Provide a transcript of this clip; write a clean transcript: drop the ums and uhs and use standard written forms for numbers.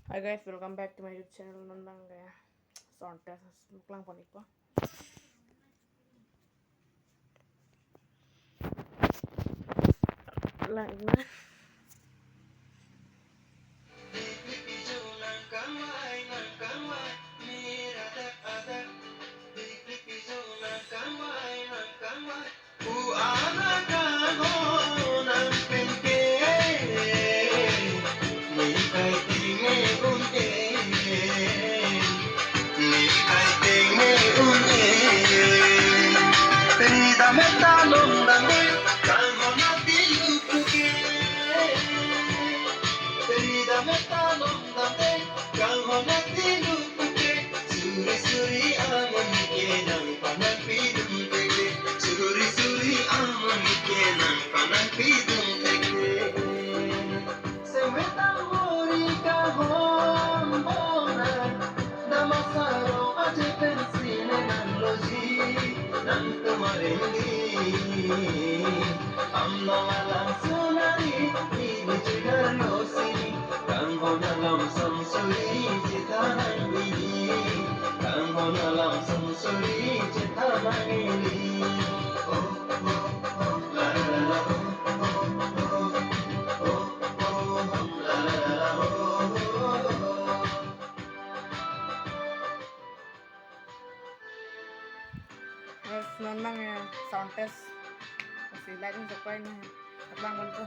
Hi guys, welcome back to my YouTube channel Nandang ya. Sound test lang po nito. Lang na. Guys, Nandang ya. Sound test. Kasi like and subscribe na. Lang po nito.